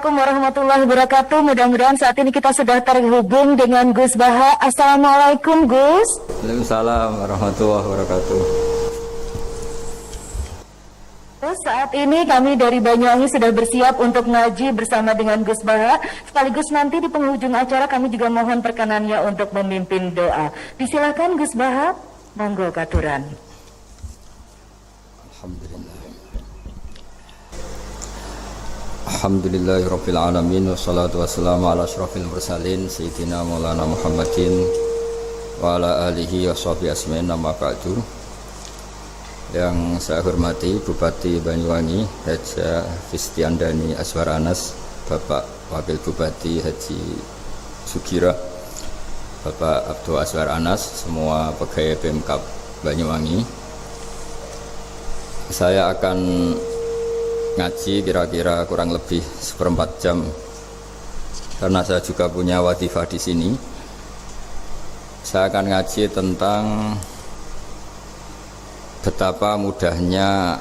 Assalamualaikum warahmatullahi wabarakatuh. Mudah-mudahan saat ini kita sudah terhubung dengan Gus Baha. Assalamualaikum Gus. Waalaikumsalam warahmatullahi wabarakatuh. Terus saat ini kami dari Banyuwangi sudah bersiap untuk ngaji bersama dengan Gus Baha. Sekaligus nanti di penghujung acara kami juga mohon perkenannya untuk memimpin doa. Disilakan Gus Baha, monggo katuran. Alhamdulillahirabbil alamin wassalatu wassalamu ala asyrofil mursalin sayyidina Maulana Muhammadin wa ala alihi washabihi asmain amma ba'du. Yang saya hormati Bupati Banyuwangi Haja Fistiandani Azwar Anas, Bapak Wakil Bupati Haji Sugira, Bapak Abdul Azwar Anas, semua pegawai Pemkab Banyuwangi. Saya akan ngaji kira-kira kurang lebih 1/4 jam karena saya juga punya wadifah di sini. Saya akan ngaji tentang betapa mudahnya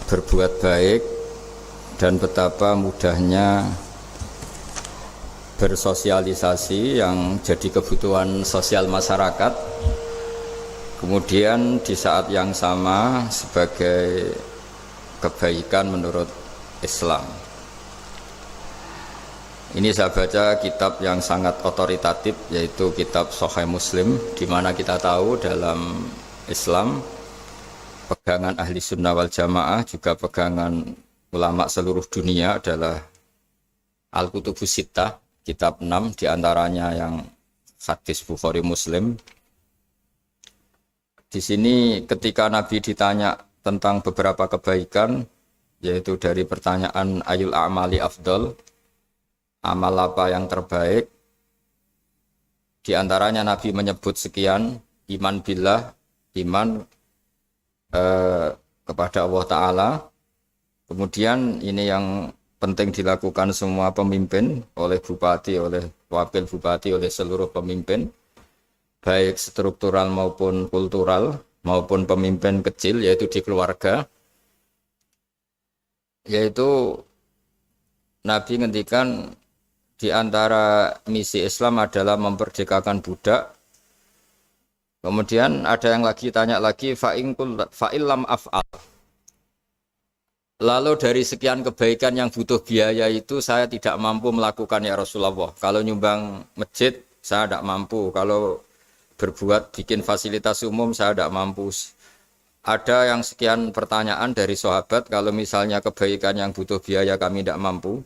berbuat baik dan betapa mudahnya bersosialisasi yang jadi kebutuhan sosial masyarakat. Kemudian di saat yang sama sebagai kebaikan menurut Islam. Ini saya baca kitab yang sangat otoritatif, yaitu kitab Sahih Muslim, di mana kita tahu dalam Islam pegangan ahli sunnah wal jamaah juga pegangan ulama seluruh dunia adalah Al-Kutubus Sittah, kitab 6 diantaranya yang hadis Bukhari Muslim. Di sini ketika Nabi ditanya tentang beberapa kebaikan, yaitu dari pertanyaan ayul a'mali afdol, amal apa yang terbaik, di antaranya Nabi menyebut sekian: iman billah, iman kepada Allah Ta'ala. Kemudian ini yang penting dilakukan semua pemimpin, oleh bupati, oleh wakil bupati, oleh seluruh pemimpin, baik struktural maupun kultural, maupun pemimpin kecil, yaitu di keluarga. Yaitu Nabi ngendikan di antara misi Islam adalah memperdekakan budak. Kemudian ada yang lagi tanya lagi, fa'illam af'al. Lalu dari sekian kebaikan yang butuh biaya itu saya tidak mampu melakukan ya Rasulullah. Kalau nyumbang masjid saya tidak mampu, kalau berbuat bikin fasilitas umum saya tidak mampu. Ada yang sekian pertanyaan dari sahabat, kalau misalnya kebaikan yang butuh biaya kami tidak mampu,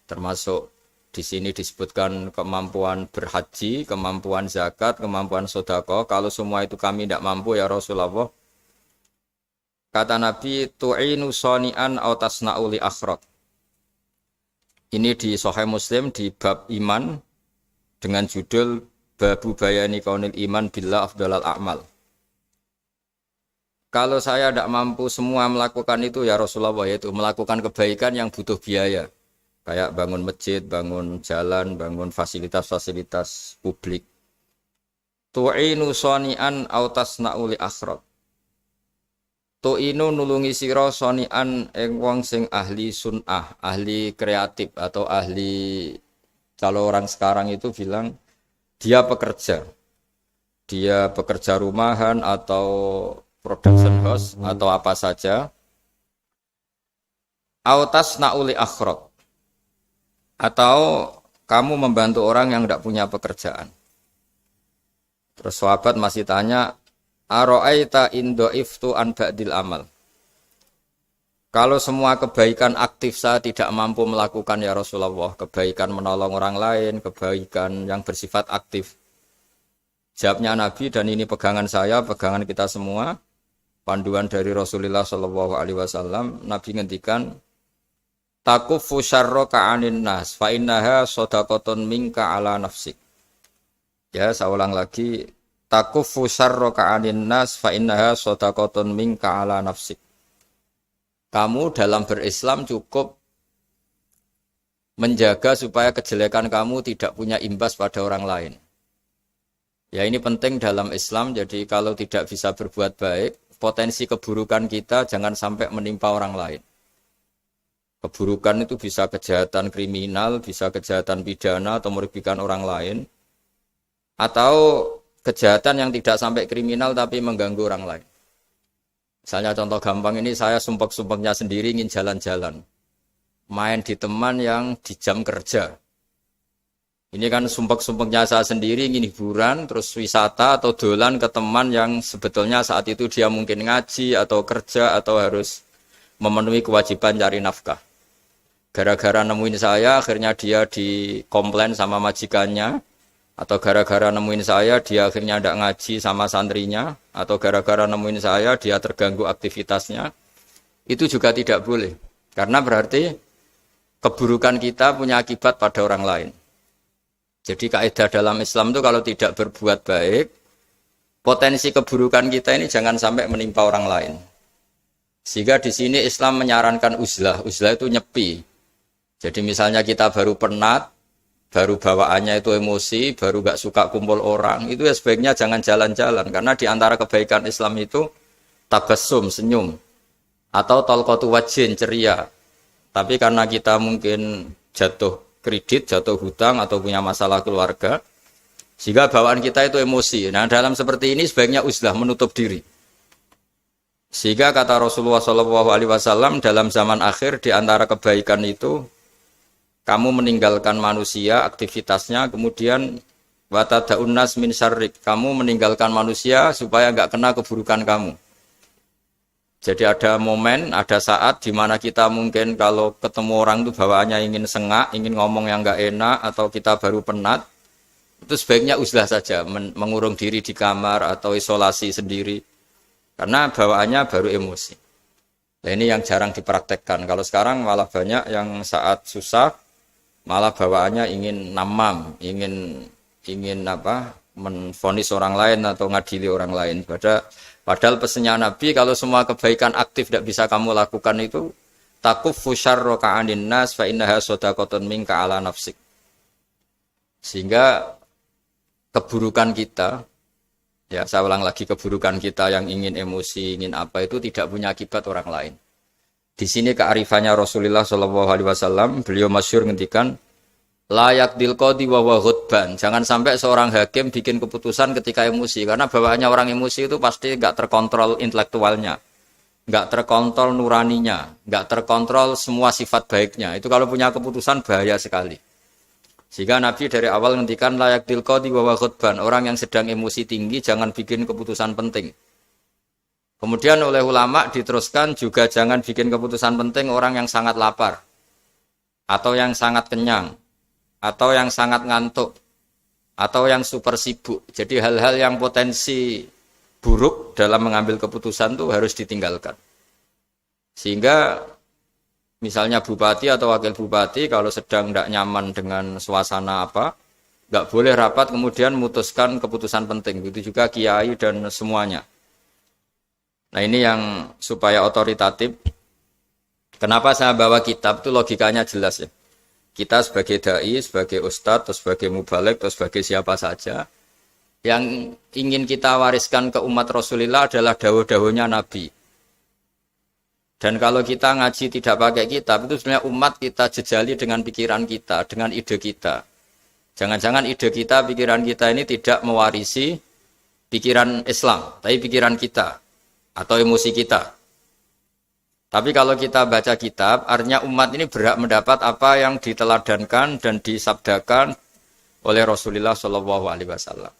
termasuk di sini disebutkan kemampuan berhaji, kemampuan zakat, kemampuan sedekah, kalau semua itu kami tidak mampu ya Rasulullah. Kata Nabi, tu'inu shani'an aw tasna'u li akhraq. Ini di Sahih Muslim di bab iman dengan judul Babu bayani kaunil iman billah afdalal a'mal. Kalau saya tidak mampu semua melakukan itu ya Rasulullah, yaitu melakukan kebaikan yang butuh biaya, kayak bangun masjid, bangun jalan, bangun fasilitas-fasilitas publik. Tu'inu shani'an aw tasna'u li akhraq. Tu'inu nulungi sira shani'an ing wong sing ahli sun'ah, ahli kreatif, atau ahli, kalau orang sekarang itu bilang dia pekerja rumahan atau production house atau apa saja. Autas nauli akhraq, atau kamu membantu orang yang tidak punya pekerjaan. Terus sahabat masih tanya, aro'aita indo iftu an ba'dil amal. Kalau semua kebaikan aktif saya tidak mampu melakukan ya Rasulullah, kebaikan menolong orang lain, kebaikan yang bersifat aktif. Jawabnya Nabi, dan ini pegangan saya, pegangan kita semua, panduan dari Rasulullah SAW, Nabi ngendikan, takufu syarroka anin nas, fa innaha sodakotun minka ala nafsik. Ya, saya ulang lagi, takufu syarroka anin nas, fa innaha sodakotun minka ala nafsik. Kamu dalam berislam cukup menjaga supaya kejelekan kamu tidak punya imbas pada orang lain. Ya, ini penting dalam Islam, jadi kalau tidak bisa berbuat baik, potensi keburukan kita jangan sampai menimpa orang lain. Keburukan itu bisa kejahatan kriminal, bisa kejahatan pidana atau merugikan orang lain, atau kejahatan yang tidak sampai kriminal tapi mengganggu orang lain. Misalnya contoh gampang ini, saya sumpek-sumpeknya sendiri ingin jalan-jalan, main di teman yang di jam kerja. Ini kan sumpek-sumpeknya saya sendiri ingin hiburan, terus wisata atau dolan ke teman yang sebetulnya saat itu dia mungkin ngaji atau kerja atau harus memenuhi kewajiban cari nafkah. Gara-gara nemuin saya, akhirnya dia dikomplain sama majikannya, atau gara-gara nemuin saya, dia akhirnya tidak ngaji sama santrinya, atau gara-gara nemuin saya, dia terganggu aktivitasnya. Itu juga tidak boleh, karena berarti keburukan kita punya akibat pada orang lain. Jadi kaidah dalam Islam itu kalau tidak berbuat baik, potensi keburukan kita ini jangan sampai menimpa orang lain. Sehingga di sini Islam menyarankan uzlah. Uzlah itu nyepi. Jadi misalnya kita baru penat, baru bawaannya itu emosi, baru gak suka kumpul orang, itu ya sebaiknya jangan jalan-jalan. Karena di antara kebaikan Islam itu tabassum, senyum, atau talqatu wajhin, ceria. Tapi karena kita mungkin jatuh kredit, jatuh hutang, atau punya masalah keluarga, sehingga bawaan kita itu emosi. Nah dalam seperti ini sebaiknya uzlah, menutup diri. Sehingga kata Rasulullah SAW dalam zaman akhir di antara kebaikan itu kamu meninggalkan manusia aktivitasnya, kemudian watadaun nas min syarrik, kamu meninggalkan manusia supaya enggak kena keburukan kamu. Jadi ada momen, ada saat di mana kita mungkin kalau ketemu orang itu bawaannya ingin sengak, ingin ngomong yang enggak enak, atau kita baru penat, itu sebaiknya uzlah saja, mengurung diri di kamar atau isolasi sendiri. Karena bawaannya baru emosi. Nah, ini yang jarang dipraktekkan. Kalau sekarang malah banyak yang saat susah, malah bawaannya ingin namam, ingin menvonis orang lain atau ngadili orang lain. Padahal pesannya Nabi, kalau semua kebaikan aktif tidak bisa kamu lakukan itu, takuffu syarra ka'anin nas fa innaha shadaqatun minka ala nafsik. Sehingga keburukan kita, ya saya ulang lagi, keburukan kita yang ingin emosi, ingin apa itu tidak punya akibat orang lain. Di sini kearifannya Rasulullah SAW, beliau masyhur ngendikan layak dilqadi wa ghadban. Jangan sampai seorang hakim bikin keputusan ketika emosi, karena bawaannya orang emosi itu pasti enggak terkontrol intelektualnya, enggak terkontrol nuraninya, enggak terkontrol semua sifat baiknya. Itu kalau punya keputusan bahaya sekali. Sehingga Nabi dari awal ngendikan layak dilqadi wa ghadban. Orang yang sedang emosi tinggi jangan bikin keputusan penting. Kemudian oleh ulama diteruskan juga jangan bikin keputusan penting orang yang sangat lapar, atau yang sangat kenyang, atau yang sangat ngantuk, atau yang super sibuk. Jadi hal-hal yang potensi buruk dalam mengambil keputusan itu harus ditinggalkan. Sehingga misalnya bupati atau wakil bupati kalau sedang tidak nyaman dengan suasana apa, nggak boleh rapat kemudian memutuskan keputusan penting. Begitu juga kiai dan semuanya. Nah ini yang supaya otoritatif. Kenapa saya bawa kitab itu logikanya jelas ya. Kita sebagai dai, sebagai ustadz, atau sebagai mubaligh, atau sebagai siapa saja, yang ingin kita wariskan ke umat Rasulullah adalah dawuh-dawuhnya Nabi. Dan kalau kita ngaji tidak pakai kitab, itu sebenarnya umat kita jejali dengan pikiran kita, dengan ide kita. Jangan-jangan ide kita, pikiran kita ini tidak mewarisi pikiran Islam, tapi pikiran kita atau emosi kita. Tapi kalau kita baca kitab, artinya umat ini berhak mendapat apa yang diteladankan dan disabdakan oleh Rasulullah SAW.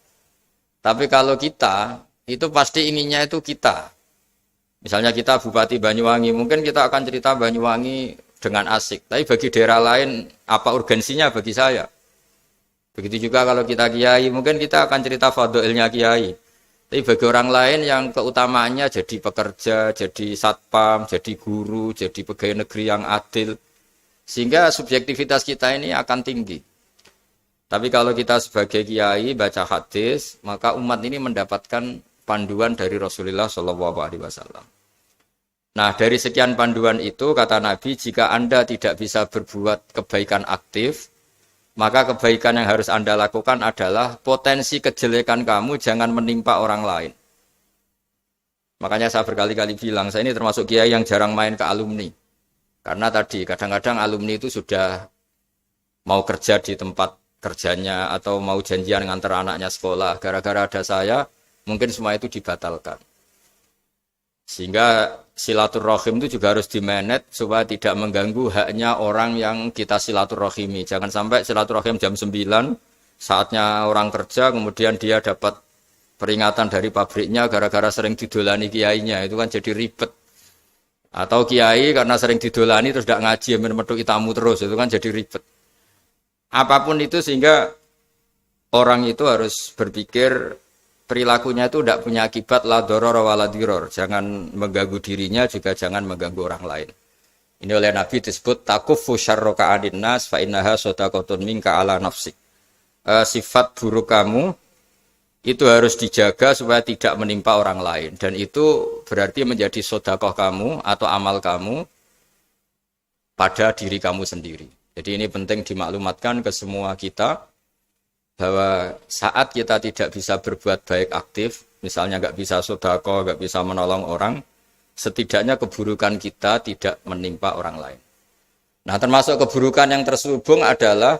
Tapi kalau kita, itu pasti inginnya itu kita. Misalnya kita Bupati Banyuwangi, mungkin kita akan cerita Banyuwangi dengan asik. Tapi bagi daerah lain, apa urgensinya bagi saya? Begitu juga kalau kita kiai, mungkin kita akan cerita fadhilnya kiai. Tapi bagi orang lain yang keutamaannya jadi pekerja, jadi satpam, jadi guru, jadi pegawai negeri yang adil. Sehingga subjektivitas kita ini akan tinggi. Tapi kalau kita sebagai kiai baca hadis, maka umat ini mendapatkan panduan dari Rasulullah SAW. Nah dari sekian panduan itu kata Nabi, jika Anda tidak bisa berbuat kebaikan aktif, maka kebaikan yang harus Anda lakukan adalah potensi kejelekan kamu jangan menimpa orang lain. Makanya saya berkali-kali bilang, saya ini termasuk kiai yang jarang main ke alumni. Karena tadi kadang-kadang alumni itu sudah mau kerja di tempat kerjanya atau mau janjian ngantar anaknya sekolah. Gara-gara ada saya, mungkin semua itu dibatalkan. Sehingga silaturahim itu juga harus dimanage supaya tidak mengganggu haknya orang yang kita silaturahimi. Jangan sampai silaturahim jam 9, saatnya orang kerja, kemudian dia dapat peringatan dari pabriknya gara-gara sering didolani kiainya. Itu kan jadi ribet. Atau kiai karena sering didolani terus tidak ngaji, menutupi tamu terus. Itu kan jadi ribet. Apapun itu sehingga orang itu harus berpikir perilakunya itu tidak punya akibat la doror wala diror. Jangan mengganggu dirinya juga jangan mengganggu orang lain. Ini oleh Nabi disebut takuffu syarroka adin nas fa innaha sodakotun minka ala nafsik. Sifat buruk kamu itu harus dijaga supaya tidak menimpa orang lain. Dan itu berarti menjadi sodakoh kamu atau amal kamu pada diri kamu sendiri. Jadi ini penting dimaklumatkan ke semua kita. Bahwa saat kita tidak bisa berbuat baik aktif, misalnya nggak bisa sedekah, nggak bisa menolong orang, setidaknya keburukan kita tidak menimpa orang lain. Nah, termasuk keburukan yang terselubung adalah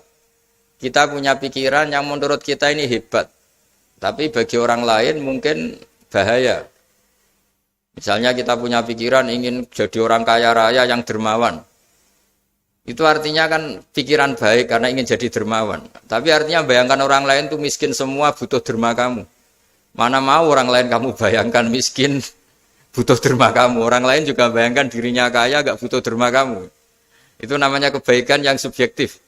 kita punya pikiran yang menurut kita ini hebat, tapi bagi orang lain mungkin bahaya. Misalnya kita punya pikiran ingin jadi orang kaya raya yang dermawan. Itu artinya kan pikiran baik karena ingin jadi dermawan. Tapi artinya bayangkan orang lain tuh miskin semua butuh derma kamu. Mana mau orang lain kamu bayangkan miskin butuh derma kamu. Orang lain juga bayangkan dirinya kaya gak butuh derma kamu. Itu namanya kebaikan yang subjektif.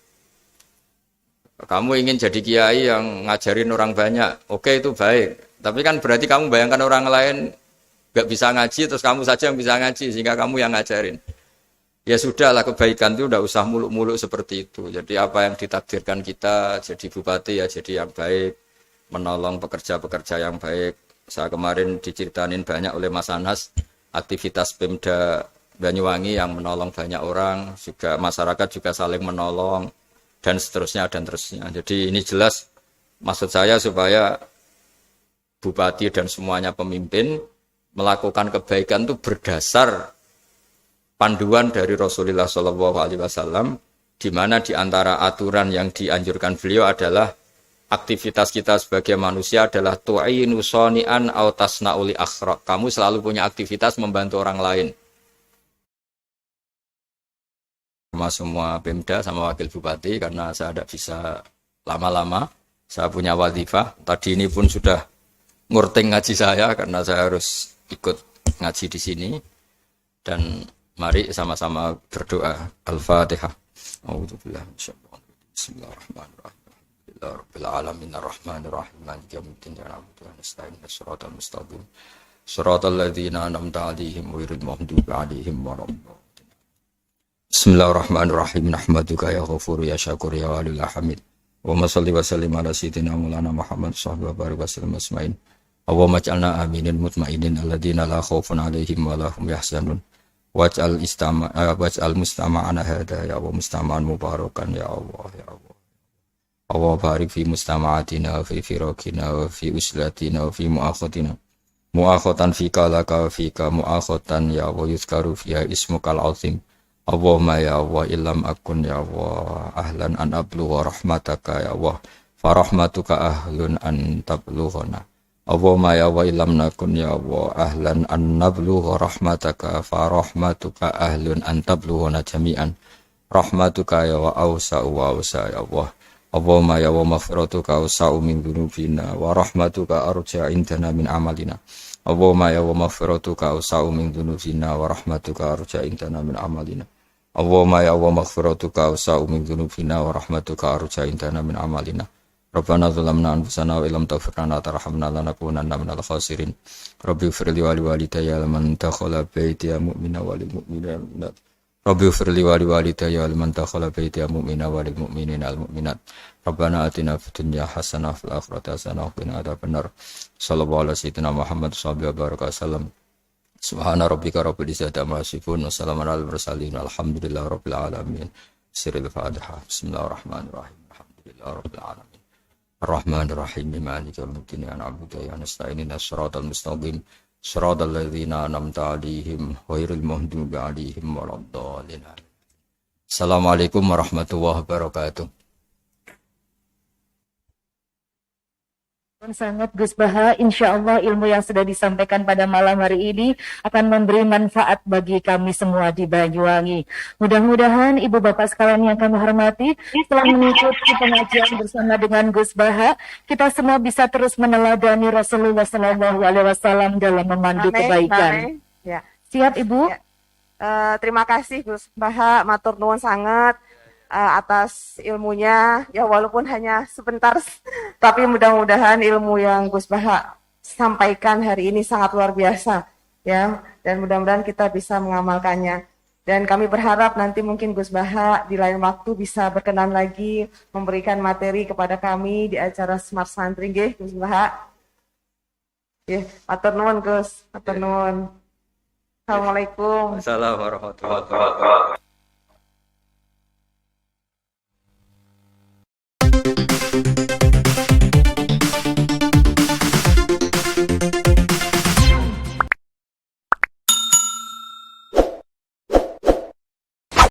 Kamu ingin jadi kiai yang ngajarin orang banyak. Oke, itu baik. Tapi kan berarti kamu bayangkan orang lain gak bisa ngaji terus kamu saja yang bisa ngaji sehingga kamu yang ngajarin. Ya sudahlah, kebaikan itu udah usah muluk-muluk seperti itu. Jadi apa yang ditakdirkan kita jadi bupati ya jadi yang baik, menolong pekerja-pekerja yang baik. Saya kemarin diceritain banyak oleh Mas Anas aktivitas Pemda Banyuwangi yang menolong banyak orang, juga masyarakat juga saling menolong dan seterusnya dan terusnya. Jadi ini jelas maksud saya supaya bupati dan semuanya pemimpin melakukan kebaikan itu berdasar panduan dari Rasulullah SAW, di mana di antara aturan yang dianjurkan beliau adalah aktivitas kita sebagai manusia adalah tu'inu soni'an au tasna'uli akhraq. Kamu selalu punya aktivitas membantu orang lain. Sama semua Pemda sama wakil bupati karena saya tidak bisa lama-lama. Saya punya wadifah. Tadi ini pun sudah ngurting ngaji saya karena saya harus ikut ngaji di sini. Dan mari sama-sama berdoa. Al-Fatihah. A'udzubillahi minasyaitonir rajim. Bismillahirrahmanirrahim. Alhamdulillahirabbil alamin arrahmanirrahim maliki yaumiddin iyyaka na'budu wa nasta'in ihdinas mustaqim. Shiratal ladzina an'amta 'alaihim ghairil maghdubi 'alaihim waladdallin. Bismillahirrahmanirrahim. Nahmaduka ya ghafur ya syakur ya walil hamid. Wa shalli wa sallim ala sayyidina maulana Muhammad sallallahu alaihi wasallam asma'in. Allahumma ij'alna aminin mutmainin alladzina la khaufun 'alaihim wa la hum yahzanun. Waj'al mustama'ana hada ya Allah mustama'an mubarakan ya Allah ya Allah. Allah barik fi mustama'atina wa fi firaqina wa fi uslatina wa fi mu'akhatina. Mu'akhatan fika laka wa fika mu'akhatan ya Allah yuzkaru fiha ismukal azim. Allahumma ya Allah illam akun ya Allah ahlan an ablugha rahmataka ya Allah. Farahmatuka ahlun an tablughana. Allahumma ya wa illam nakun ya Allah ahlan an nablugha rahmataka fa rahmatuka ahlun an tablughana jami'an rahmatuka ya wa awsa ya Allah. Allahumma ya wa maghfiratuka awsa'u min dhunubina wa rahmatuka arja indana min amalina. Allahumma ya wa maghfiratuka awsa'u min dhunubina wa rahmatuka arja indana min amalina. Allahumma ya wa maghfiratuka awsa'u min dhunubina wa rahmatuka arja indana min amalina. Rabbana zalamna anfusana wa illam taghfir lana tarhamna lanakunanna minal khasirin. Rabbi ighfir li wa liwalidayya liman dakhala baitiya mu'mina wa lil mu'minina. Rabbi ighfir li wa liwalidayya liman dakhala baitiya mu'mina wa lil mu'minina wal mu'minat. Rabbana atina fid dunya hasanah wa fil akhirati hasanah wa qina adzabannar. Sallallahu alaihi sayyidina Muhammad sallallahu alaihi wasallam. Subhana rabbika rabbil izzati amma yasifun wa salamun alal mursalin walhamdulillahi rabbil alamin. Sirrul Fatihah. Bismillahirrahmanirrahim. Alhamdulillahi rabbil alamin. Ar-Rahmanir Rahim. Maliki yaumiddin. Ya na'budu wa nasta'in. Ihdinas siratal mustaqim. Shiratal ladzina an'amta 'alaihim ghairil maghdubi 'alaihim waladdallin. Assalamualaikum warahmatullahi wabarakatuh. Sangat Gus Baha, insya Allah ilmu yang sudah disampaikan pada malam hari ini akan memberi manfaat bagi kami semua di Banyuwangi. Mudah-mudahan Ibu Bapak sekalian yang kami hormati, setelah mengikuti pengajian bersama dengan Gus Baha, kita semua bisa terus meneladani Rasulullah SAW dalam memandu kebaikan. Ya. Siap Ibu? Ya. Terima kasih Gus Baha, matur nuwun sangat atas ilmunya, ya walaupun hanya sebentar, tapi mudah-mudahan ilmu yang Gus Baha sampaikan hari ini sangat luar biasa, ya, dan mudah-mudahan kita bisa mengamalkannya. Dan kami berharap nanti mungkin Gus Baha di lain waktu bisa berkenan lagi memberikan materi kepada kami di acara Smart Santri, nggih, Gus Baha. Ya, matur nuwun Gus, matur nuwun. Assalamualaikum. Assalamualaikum warahmatullahi wabarakatuh.